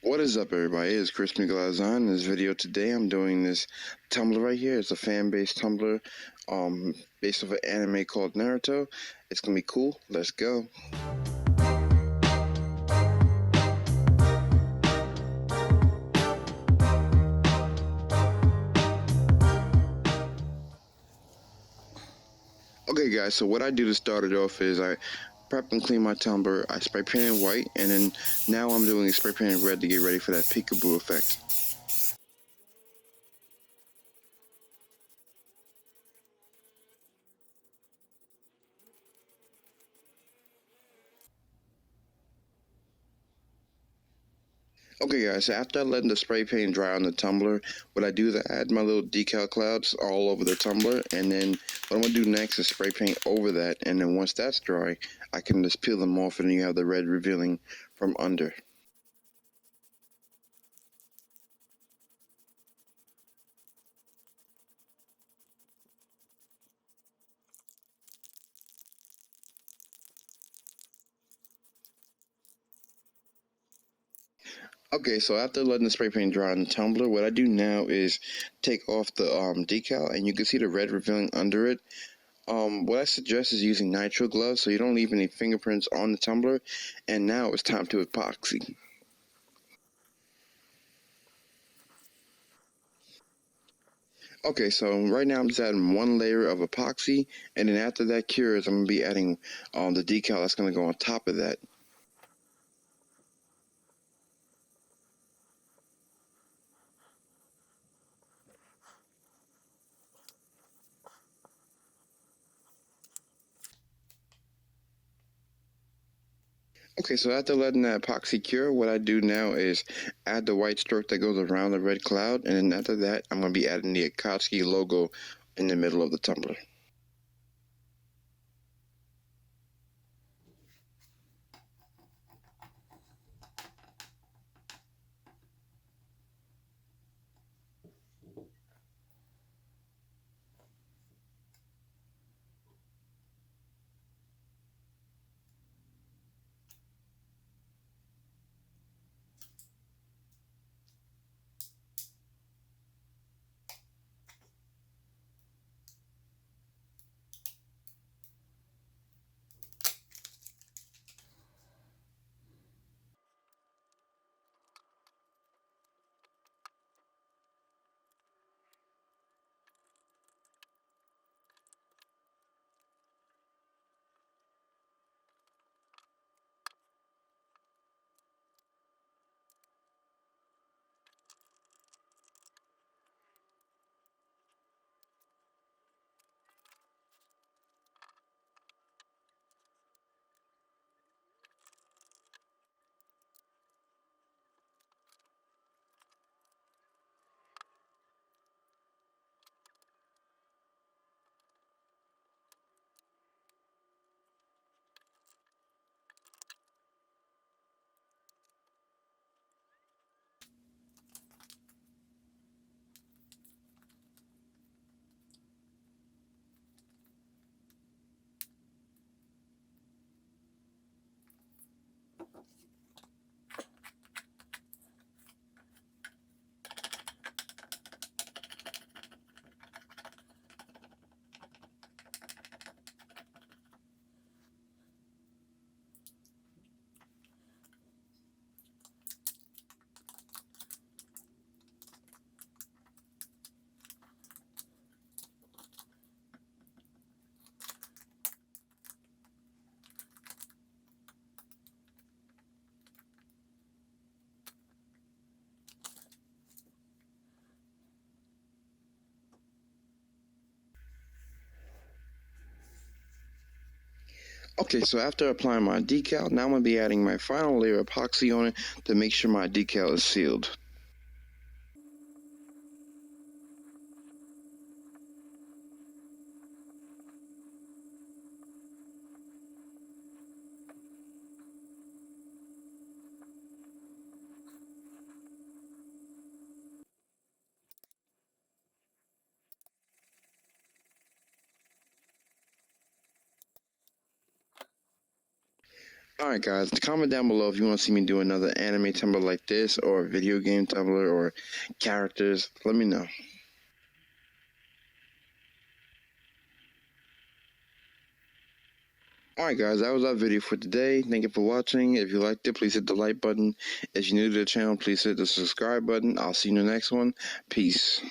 What is up, everybody? It's Chris Miguelazan. In this video today, I'm doing this Tumblr right here. It's a fan-based Tumblr, based off an anime called Naruto. It's gonna be cool. Let's go. Okay, guys. So what I do to start it off is I prep and clean my Tumblr. I spray paint it white, and then now I'm doing spray paint red to get ready for that peekaboo effect. Okay, guys, so after I let the spray paint dry on the tumbler, what I do is I add my little decal clouds all over the tumbler, and then what I'm going to do next is spray paint over that, and then once that's dry, I can just peel them off, and then you have the red revealing from under. Okay, so after letting the spray paint dry on the tumbler, what I do now is take off the decal, and you can see the red revealing under it. What I suggest is using nitrile gloves so you don't leave any fingerprints on the tumbler, and now it's time to epoxy. Okay, so right now I'm just adding one layer of epoxy, and then after that cures, I'm going to be adding the decal that's going to go on top of that. Okay, so after letting that epoxy cure, what I do now is add the white stroke that goes around the red cloud, and then after that, I'm going to be adding the Akatsuki logo in the middle of the tumbler. Okay, so after applying my decal, now I'm going to be adding my final layer of epoxy on it to make sure my decal is sealed. Alright guys, comment down below if you want to see me do another anime Tumblr like this, or video game Tumblr, or characters. Let me know. Alright guys, that was our video for today. Thank you for watching. If you liked it, please hit the like button. If you're new to the channel, please hit the subscribe button. I'll see you in the next one. Peace.